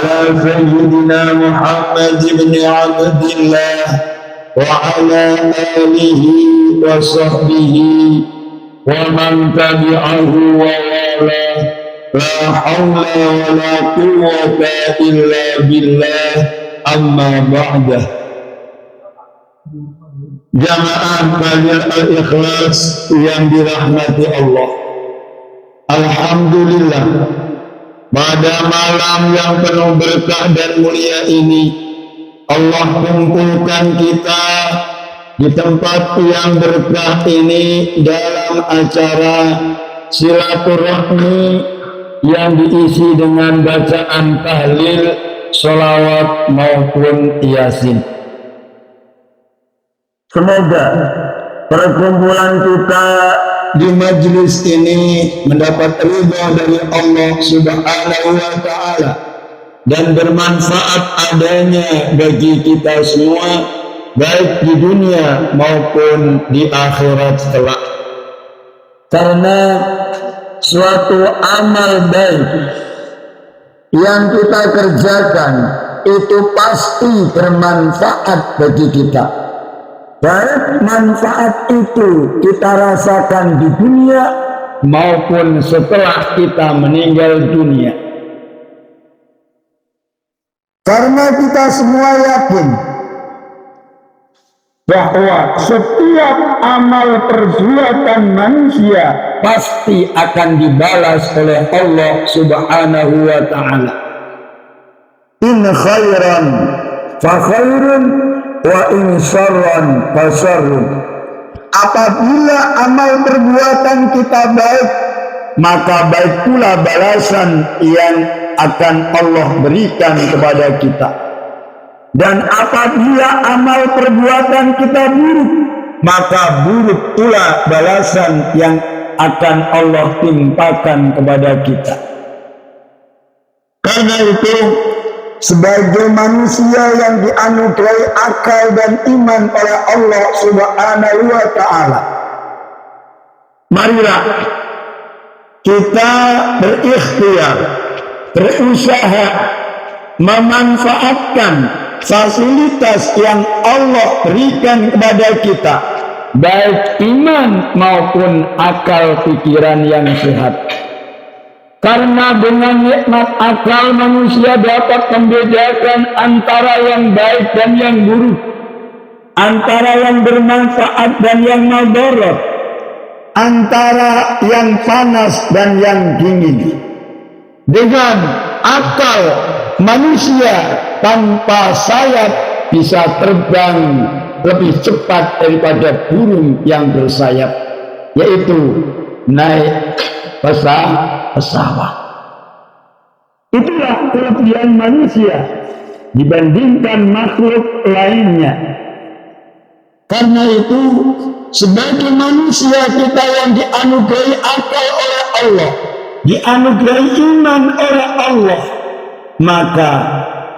على سيدنا محمد بن عبد الله وعلى آله وصحبه ومن تبعه ووالاه لا حول ولا قوة إلا بالله أما بعد. Jamaah kalian al-ikhlas yang dirahmati Allah, alhamdulillah pada malam yang penuh berkah dan mulia ini Allah kumpulkan kita di tempat yang berkah ini dalam acara silaturahmi yang diisi dengan bacaan tahlil, sholawat maupun yasin. Semoga perkumpulan kita di majelis ini mendapat ridha dari Allah Subhanahu wa Ta'ala dan bermanfaat adanya bagi kita semua, baik di dunia maupun di akhirat kelak. Karena suatu amal baik yang kita kerjakan itu pasti bermanfaat bagi kita. Baik manfaat itu kita rasakan di dunia maupun setelah kita meninggal dunia. Karena kita semua yakin bahwa setiap amal perbuatan manusia pasti akan dibalas oleh Allah Subhanahu wa Ta'ala. In khairan fa khairun wa in syarran fa syarrun. Apabila amal perbuatan kita baik, maka baik pula balasan yang akan Allah berikan kepada kita. Dan apabila amal perbuatan kita buruk, maka buruk pula balasan yang akan Allah timpakan kepada kita. Karena itu, sebagai manusia yang dianugerahi akal dan iman oleh Allah Subhanahu wa Ta'ala, marilah kita berikhtiar, berusaha memanfaatkan fasilitas yang Allah berikan kepada kita, baik iman maupun akal pikiran yang sehat. Karena dengan nikmat akal manusia dapat membedakan antara yang baik dan yang buruk, antara yang bermanfaat dan yang mudarat, antara yang panas dan yang dingin. Dengan akal manusia tanpa sayap bisa terbang lebih cepat daripada burung yang bersayap, yaitu naik pesawat. Itulah kelebihan manusia dibandingkan makhluk lainnya. Karena itu, sebagai manusia kita yang dianugerahi akal oleh Allah, dianugerahi iman oleh Allah, maka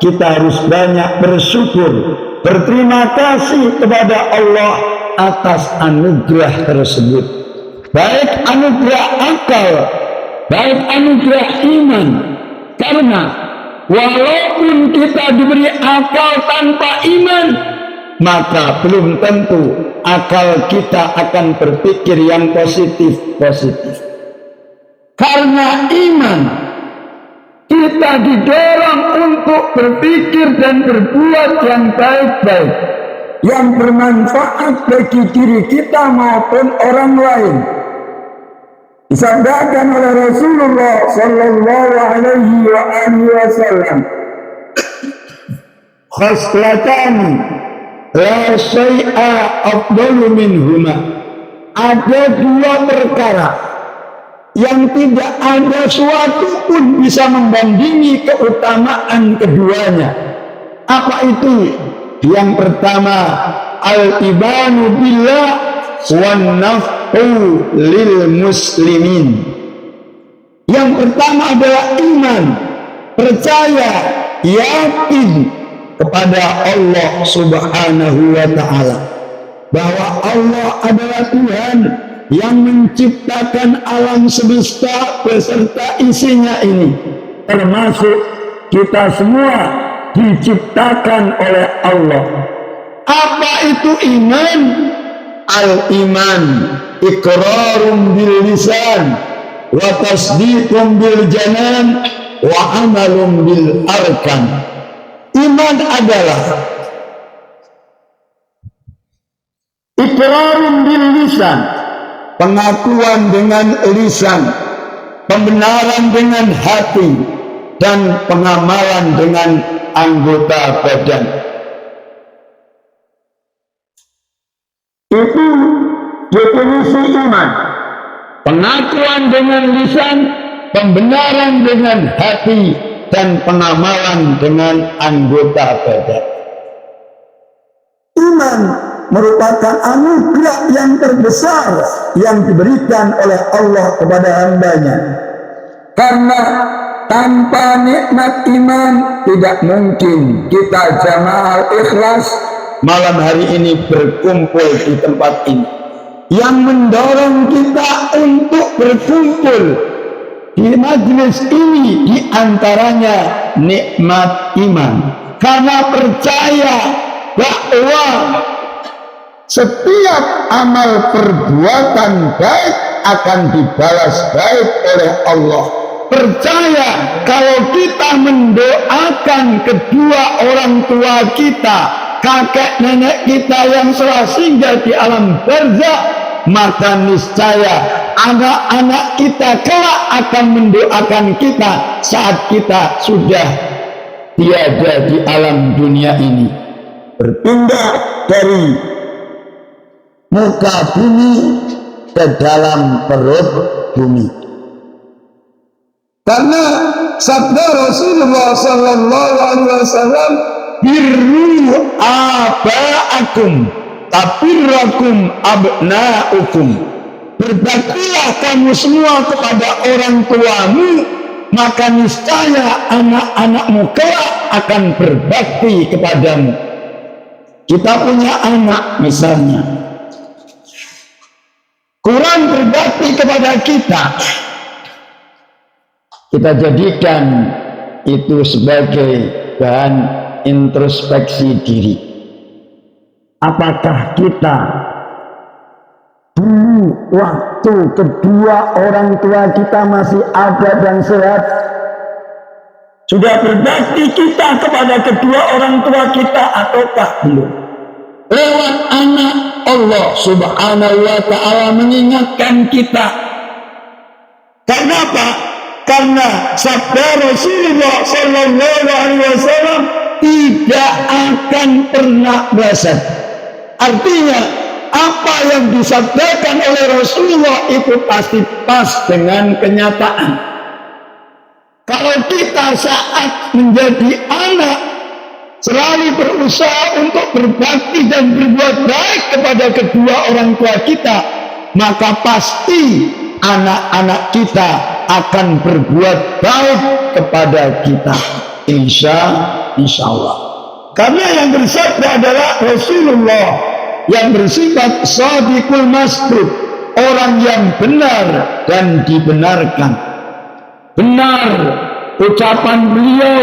kita harus banyak bersyukur, berterima kasih kepada Allah atas anugerah tersebut. Baik anugerah akal, baik anugerah iman. Karena walaupun kita diberi akal tanpa iman, maka belum tentu akal kita akan berpikir yang positif-positif. Karena iman, kita didorong untuk berpikir dan berbuat yang baik-baik, yang bermanfaat bagi diri kita maupun orang lain. Disabdakan oleh Rasulullah sallallahu alaihi wasallam, khoslatani la syai'a afdalu minhuma. Ada dua perkara yang tidak ada suatu pun bisa membandingi keutamaan keduanya. Apa itu? Yang pertama, al-ibanu billah wan naf'u lil muslimin. Yang pertama adalah iman, percaya, yakin kepada Allah Subhanahu wa Ta'ala, bahwa Allah adalah Tuhan yang menciptakan alam semesta beserta isinya ini, termasuk kita semua diciptakan oleh Allah. Apa itu iman? Al-iman iqrarun bil lisan wa tasdiqun bil janan wa amalun bil arkan. Iman adalah iqrarun bil lisan, pengakuan dengan lisan, pembenaran dengan hati, dan pengamalan dengan anggota badan. Itu definisi iman. Pengakuan dengan lisan, pembenaran dengan hati, dan pengamalan dengan anggota badan. Iman merupakan anugerah yang terbesar yang diberikan oleh Allah kepada hambanya. Karena tanpa nikmat iman tidak mungkin kita jamaah ikhlas malam hari ini berkumpul di tempat ini. Yang mendorong kita untuk berkumpul di majelis ini diantaranya nikmat iman. Karena percaya bahwa setiap amal perbuatan baik akan dibalas baik oleh Allah. Percaya kalau kita mendoakan kedua orang tua kita, kakek nenek kita yang telah singgah di alam barzakh, maka niscaya anak-anak kita kelak akan mendoakan kita saat kita sudah tiada di alam dunia ini, berpindah dari muka bumi ke dalam perut bumi. Karena sabda Rasulullah sallallahu alaihi wasallam, birru aba'akum tabirrakum abna'ukum. Berbaktilah kamu semua kepada orang tuamu, maka niscaya anak-anakmu kelak akan berbakti kepadamu. Kita punya anak misalnya, kurang berbakti kepada kita, kita jadikan itu sebagai bahan introspeksi diri. Apakah kita dulu waktu kedua orang tua kita masih ada dan sehat, sudah berbakti kita kepada kedua orang tua kita ataukah belum? Lewat anak, Allah subhanahu wa ta'ala mengingatkan kita. Karena apa? Karena sabda Rasulullah sallallahu alaihi wasallam tidak akan pernah bosan. Artinya apa yang disabdakan oleh Rasulullah itu pasti pas dengan kenyataan. Kalau kita saat menjadi anak selalu berusaha untuk berbakti dan berbuat baik kepada kedua orang tua kita, maka pasti anak-anak kita akan berbuat baik kepada kita, insya Allah. Karena yang bersabda adalah Rasulullah yang bersifat shadiqul masduq, orang yang benar dan dibenarkan. Benar ucapan beliau,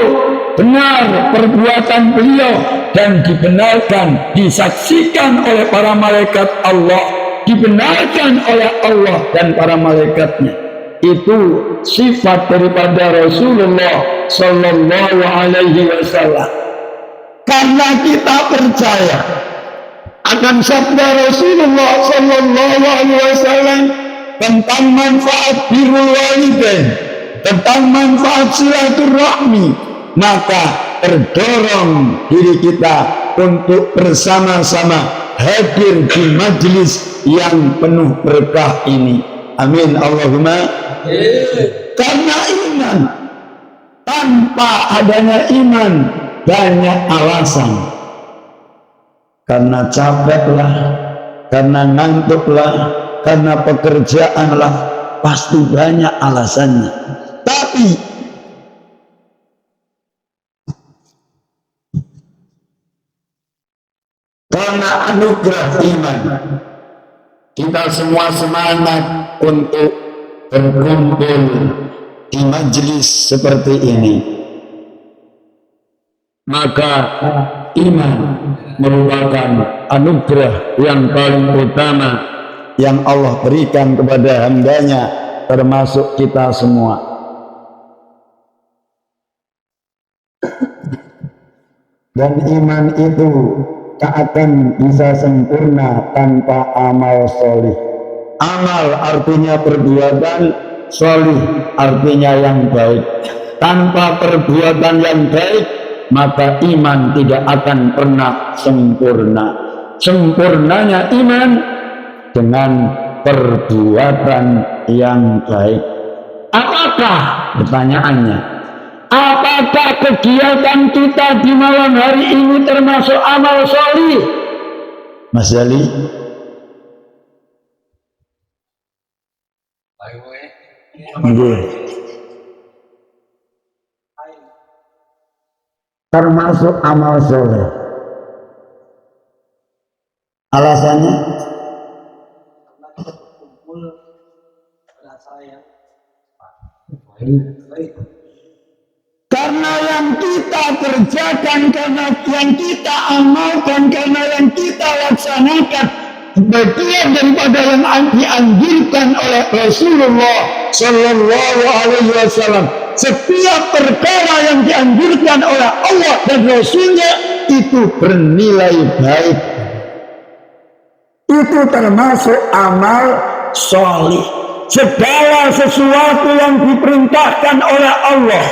benar perbuatan beliau, dan dibenarkan, disaksikan oleh para malaikat Allah, dibenarkan oleh Allah dan para malaikatnya. Itu sifat daripada Rasulullah sallallahu alaihi wasallam. Karena kita percaya akan sabda Rasulullah sallallahu alaihi wasallam tentang manfaat birrul walidain, tentang manfaat silaturahmi, maka terdorong diri kita untuk bersama-sama hadir di majelis yang penuh berkah ini. Amin Allahumma. Karena iman, tanpa adanya iman banyak alasan. Karena capeklah, karena ngantuklah, karena pekerjaanlah, pasti banyak alasannya. Tapi karena anugerah iman, kita semua semangat untuk berkumpul di majelis seperti ini. maka iman merupakan anugerah yang paling utama yang Allah berikan kepada hambanya, termasuk kita semua. Dan iman itu tak akan bisa sempurna tanpa amal solih. Amal artinya perbuatan, solih artinya yang baik. Tanpa perbuatan yang baik, maka iman tidak akan pernah sempurna. Sempurnanya iman dengan perbuatan yang baik. Apakah, pertanyaannya, apakah kegiatan kita di malam hari ini termasuk amal solih? Mas Ali? Termasuk amal soleh. Alasannya? Karena yang kita kerjakan, karena yang kita amalkan, karena yang kita laksanakan bagian daripada yang dianjurkan oleh Rasulullah Sallallahu Alaihi Wasallam. Setiap perkara yang dianjurkan oleh Allah dan Rasulnya itu bernilai baik. Itu termasuk amal solih. Segala sesuatu yang diperintahkan oleh Allah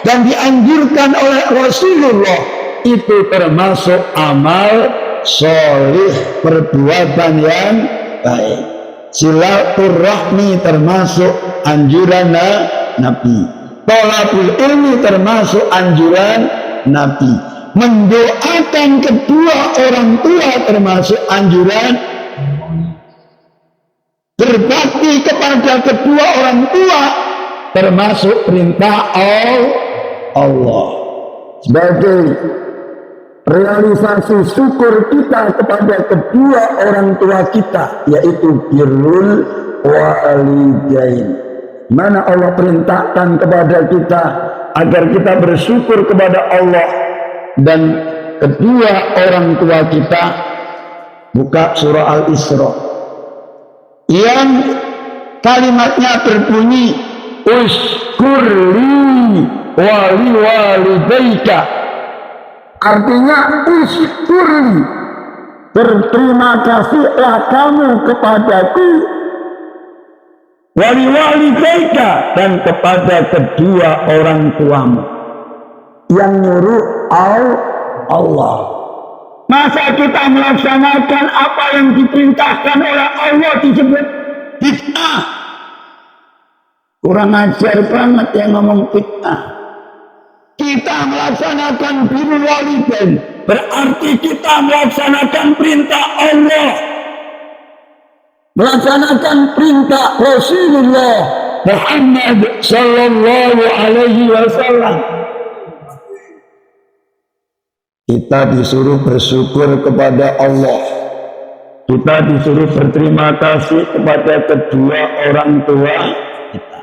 dan dianjurkan oleh Rasulullah itu termasuk amal solih, perbuatan yang baik. Silaturahmi termasuk anjuran Nabi. Thalabul ilmi termasuk anjuran Nabi. Mendoakan kedua orang tua termasuk anjuran. Berbakti kepada kedua orang tua termasuk perintah Allah. Sebagai realisasi syukur kita kepada kedua orang tua kita, yaitu birrul walidain. Mana Allah perintahkan kepada kita agar kita bersyukur kepada Allah dan kedua orang tua kita. Buka surah Al-Isra yang kalimatnya berbunyi uskurli wali walidaika. Artinya uskurli, berterima kasihlah kamu kepadaku, wali walidaika, dan kepada kedua orang tuamu. Yang nyuruh Allah. Masa kita melaksanakan apa yang diperintahkan oleh Allah disebut bid'ah? Kurang ajar banget yang ngomong bid'ah. Kita melaksanakan birrul walidain berarti kita melaksanakan perintah Allah, melaksanakan perintah Rasulullah Muhammad Sallallahu Alaihi Wasallam. Kita disuruh bersyukur kepada Allah. Kita disuruh berterima kasih kepada kedua orang tua kita.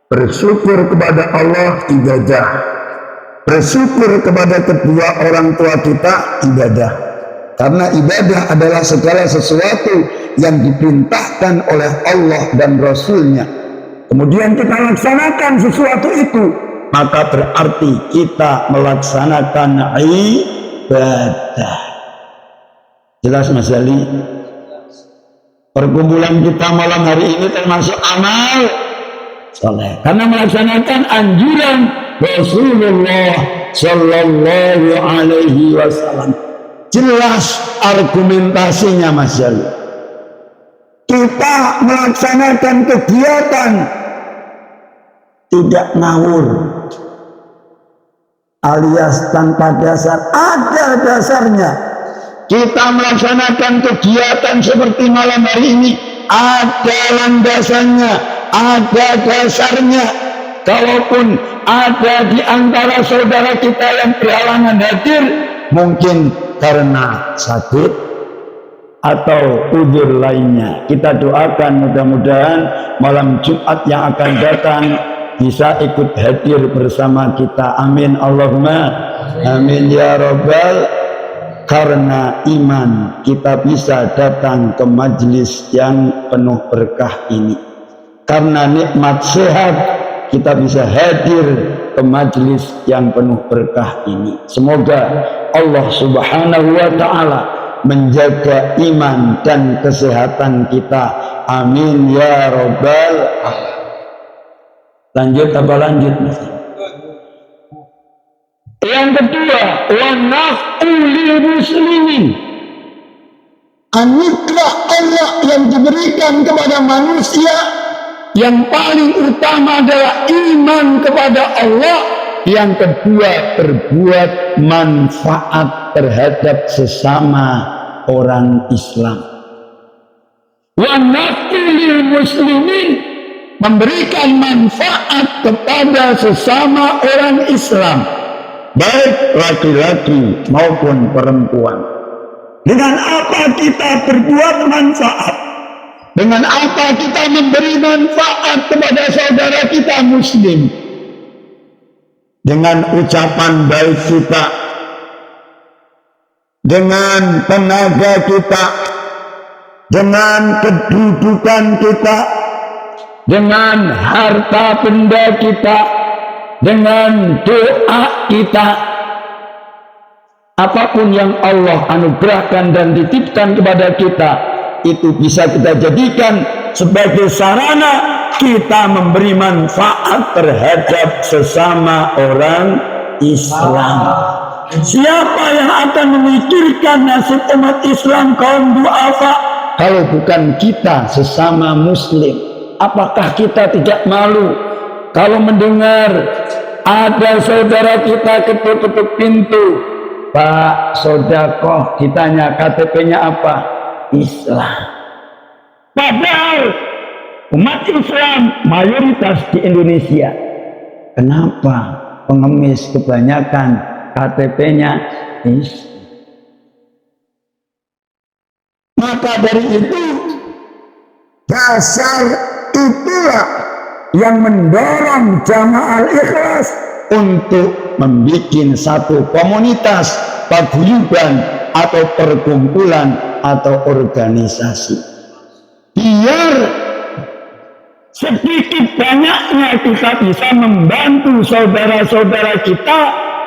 Bersyukur kepada Allah ibadah. Bersyukur kepada kedua orang tua kita ibadah. Karena ibadah adalah segala sesuatu yang diperintahkan oleh Allah dan Rasulnya. Kemudian kita laksanakan sesuatu itu, maka berarti kita melaksanakan ibadah. Jelas Mas Ali? Perkumpulan kita malam hari ini termasuk amal soleh karena melaksanakan anjuran Rasulullah Sallallahu Alaihi Wasallam. Jelas argumentasinya Mas Ali. Kita melaksanakan kegiatan tidak ngawur alias tanpa dasar. Ada dasarnya. Kita melaksanakan kegiatan seperti malam hari ini ada landasannya, ada dasarnya. Kalaupun ada di antara saudara kita yang berhalangan hadir, mungkin karena sakit atau uzur lainnya, kita doakan mudah-mudahan malam Jumat yang akan datang bisa ikut hadir bersama kita. Amin Allahumma Amin ya Rabbal. Karena iman kita bisa datang ke majelis yang penuh berkah ini. Karena nikmat sehat kita bisa hadir ke majelis yang penuh berkah ini. Semoga Allah Subhanahu wa ta'ala menjaga iman dan kesehatan kita. Amin ya Rabbal alamin. Lanjut apa lanjut? Yang kedua, wa naf'ul muslimin. Anugerah Allah yang diberikan kepada manusia yang paling utama adalah iman kepada Allah. Yang kedua, berbuat manfaat terhadap sesama orang Islam. Wa naf'ul muslimin, memberikan manfaat kepada sesama orang Islam, baik laki-laki maupun perempuan. Dengan apa kita berbuat manfaat? Dengan apa kita memberi manfaat kepada saudara kita muslim? Dengan ucapan baik kita, dengan tenaga kita, dengan kedudukan kita, dengan harta benda kita, dengan doa kita. Apapun yang Allah anugerahkan dan titipkan kepada kita, itu bisa kita jadikan sebagai sarana kita memberi manfaat terhadap sesama orang Islam. Siapa yang akan memikirkan nasib umat Islam kaum duafa kalau bukan kita sesama muslim? Apakah kita tidak malu kalau mendengar ada saudara kita ketuk-ketuk pintu, Pak Sodakoh, ditanya KTP-nya apa? Islam. Padahal umat Islam mayoritas di Indonesia. Kenapa pengemis kebanyakan KTP-nya Islam? Maka dari itu, dasar itulah yang mendorong Jamaah Al-Ikhlas untuk membuat satu komunitas, paguyuban atau perkumpulan atau organisasi, biar sedikit banyaknya kita bisa membantu saudara-saudara kita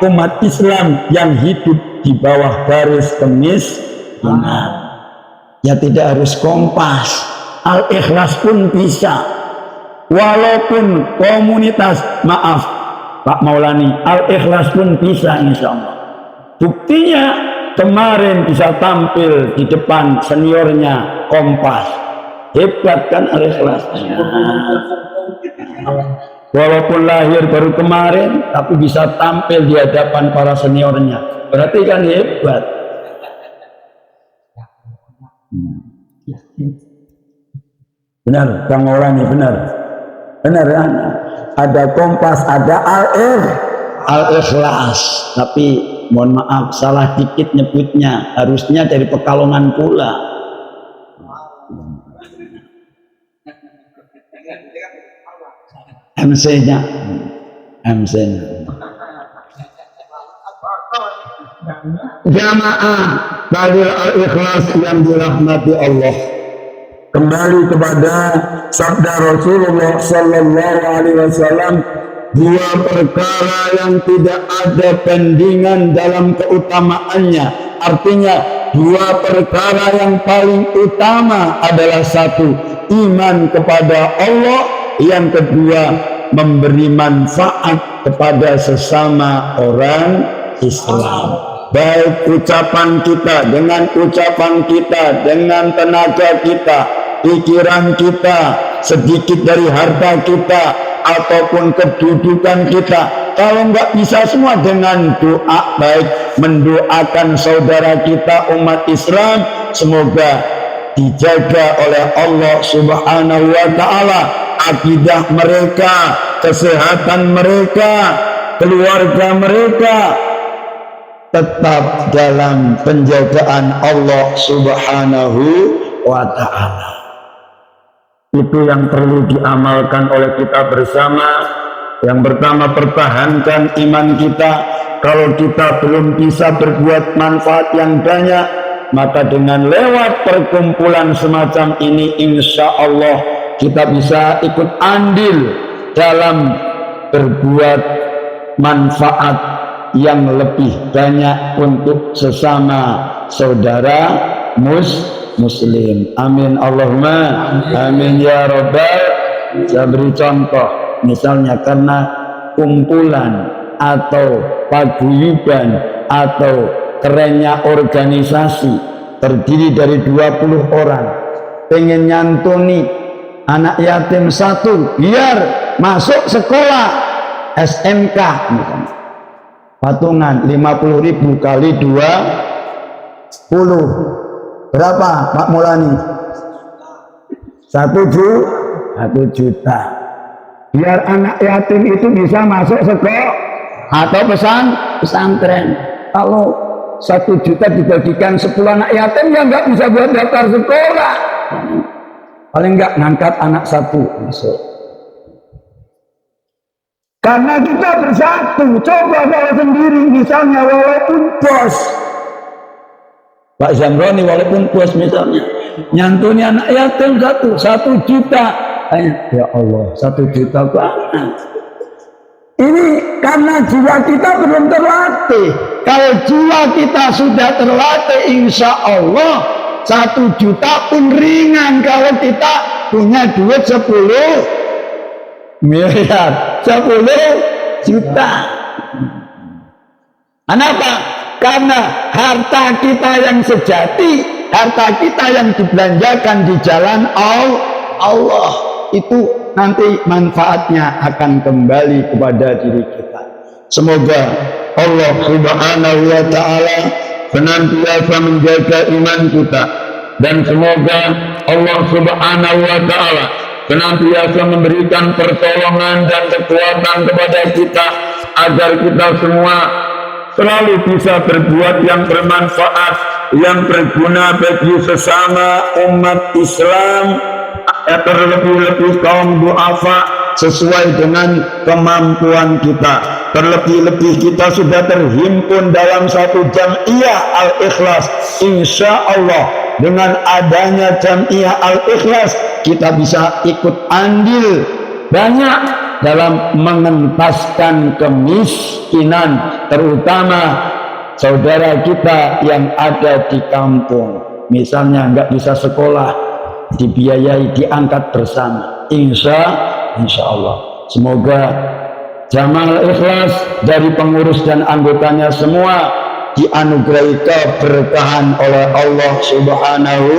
umat Islam yang hidup di bawah garis kemiskinan. Ya tidak harus Kompas, Al-Ikhlas pun bisa. Walaupun komunitas, maaf Pak Maulani, Al-Ikhlas pun bisa insya Allah. Buktinya kemarin bisa tampil di depan seniornya Kompas. Hebat kan Al-Ikhlas. Walaupun lahir baru kemarin, tapi bisa tampil di hadapan para seniornya. Berarti kan hebat. Benar, Bang Maulani, benar. Benar kan? Ada Kompas, ada Al-Ikhlas. Tapi mohon maaf, salah dikit nyebutnya. Harusnya dari Pekalongan pula. MC-nya. Jamaah Badil Al-Ikhlas yang dirahmati Allah. Kembali kepada sabda Rasulullah Sallallahu Alaihi Wasallam, dua perkara yang tidak ada bandingan dalam keutamaannya. Artinya dua perkara yang paling utama adalah satu, iman kepada Allah. Yang kedua, memberi manfaat kepada sesama orang Islam. Baik ucapan kita, dengan ucapan kita, dengan tenaga kita, pikiran kita, sedikit dari harta kita, ataupun kedudukan kita. Kalau nggak bisa semua, dengan doa baik, mendoakan saudara kita umat Islam, semoga dijaga oleh Allah Subhanahu wa ta'ala akidah mereka, kesehatan mereka, keluarga mereka tetap dalam penjagaan Allah Subhanahu wa ta'ala. Itu yang perlu diamalkan oleh kita bersama. Yang pertama, pertahankan iman kita. Kalau kita belum bisa berbuat manfaat yang banyak, maka dengan lewat perkumpulan semacam ini, insya Allah kita bisa ikut andil dalam berbuat manfaat yang lebih banyak untuk sesama saudara muslim. Amin Allahumma amin ya Rabbal. Saya beri contoh, misalnya karena kumpulan atau paguyuban atau kerennya organisasi terdiri dari 20 orang pengen nyantuni anak yatim satu biar masuk sekolah SMK misalnya, patungan 50.000 kali 20 berapa Pak Mulani? 1 juta. Biar anak yatim itu bisa masuk sekolah atau pesantren. Kalau 1 juta dibagikan 10 anak yatim, ya nggak bisa buat daftar sekolah. Paling nggak ngangkat anak 1 masuk. Karena kita bersatu. Coba kalau sendiri, misalnya walaupun bos Pak Zamroni, walaupun bos misalnya nyantuni anak yatim 1 juta. Ya Allah, 1 juta banget. Ini karena jiwa kita belum terlatih. Kalau jiwa kita sudah terlatih, insya Allah 1 juta pun ringan. Kalau kita punya duit 10 miliar, 10 juta. Kenapa? Karena harta kita yang sejati, harta kita yang dibelanjakan di jalan Allah, itu nanti manfaatnya akan kembali kepada diri kita. Semoga Allah Subhanahu wa ta'ala senantiasa menjaga iman kita, dan semoga Allah Subhanahu wa ta'ala senantiasa memberikan pertolongan dan kekuatan kepada kita agar kita semua selalu bisa berbuat yang bermanfaat, yang berguna bagi sesama umat Islam, terlebih-lebih kaum du'afa sesuai dengan kemampuan kita. Terlebih-lebih kita sudah terhimpun dalam satu jam'iyah Al-Ikhlas. Insya Allah dengan adanya jam'iyah Al-Ikhlas kita bisa ikut andil banyak dalam mengentaskan kemiskinan, terutama saudara kita yang ada di kampung. Misalnya nggak bisa sekolah, dibiayai, diangkat bersama. Insya Allah. Semoga Jamaah Ikhlas dari pengurus dan anggotanya semua dianugerahi keberkahan oleh Allah Subhanahu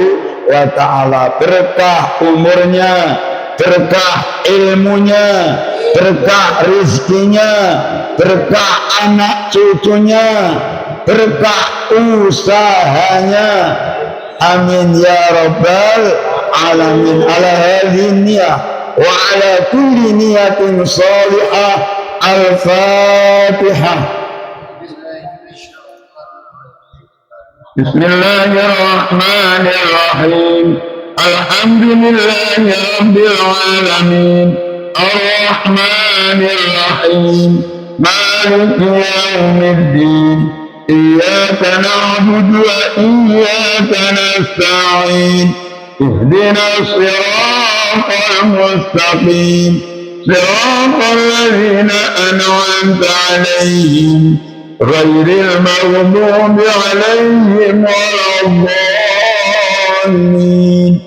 wa ta'ala. Berkah umurnya, berkah ilmunya, berkah rizkinya, berkah anak cucunya, berkah usahanya. Amin ya Rabbal alamin. Ala hadhihi niyah wa ala kulli niyatin salihah. Al-Fatihah. Bismillahirrahmanirrahim. Alhamdulillahi rabbil alamin. Ar-Rahmanir-Rahim. Maliki yaumiddin. Iyyaka na'budu wa iyyaka nasta'in. Ihdinas siratal mustaqim. Siratal ladzina an'amta 'alaihim ghairil maghdubi 'alaihim waladdallin.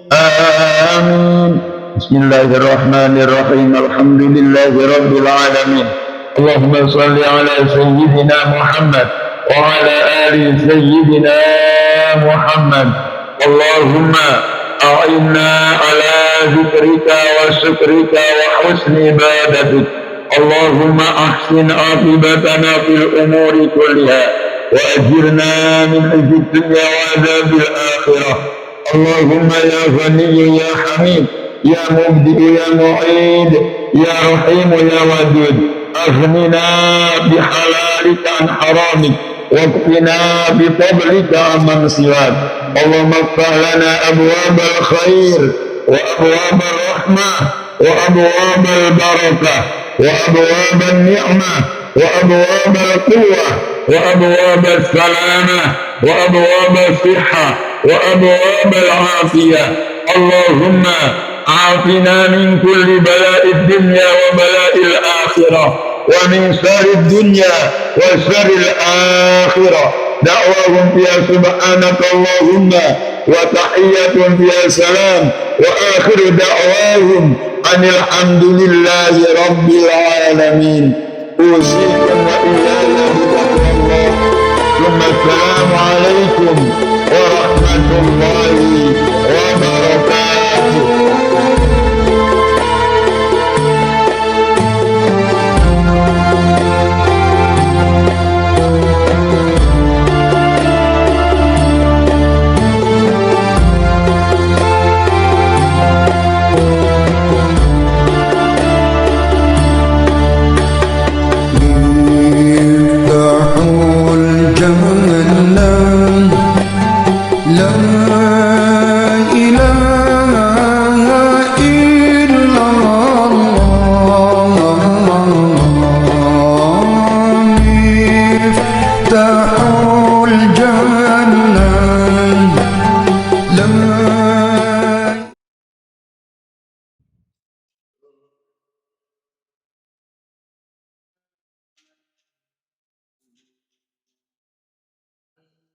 Amin. Bismillahirrahmanirrahim. Alhamdulillahi rabbil alamin. Allahumma salli ala sayyidina Muhammad wa ala ali sayyidina Muhammad. Allahumma a'inna ala zikrika wa syukrika wa husni ibadatik. Allahumma ahsin aqibatana fil umuri kulliha wa ajirna min khizyi dunya wa adzabil akhirah. Allahumma ya Ghani ya Hamid ya Mubdi ya Mu'id ya Rahim ya Wadud. أغننا بحلالك عن حرامك واكفنا بفضلك عمن سواك. اللهم افتح لنا أبواب الخير وأبواب الرحمة وأبواب البركة وأبواب النعمة وأبواب القوة وأبواب السلامة وأبواب الصحة وأبواب العافية. اللهم عافنا من كل بلاء الدنيا وبلاء الآخرة ومن شر الدنيا وشر الآخرة. دعواهم فيها سبحانك اللهم وتحية فيها سلام وآخر دعواهم أن الحمد لله رب العالمين. أوصيكم وإياي بتقوى الله. ثم السلام عليكم ورحمة الله وبركاته.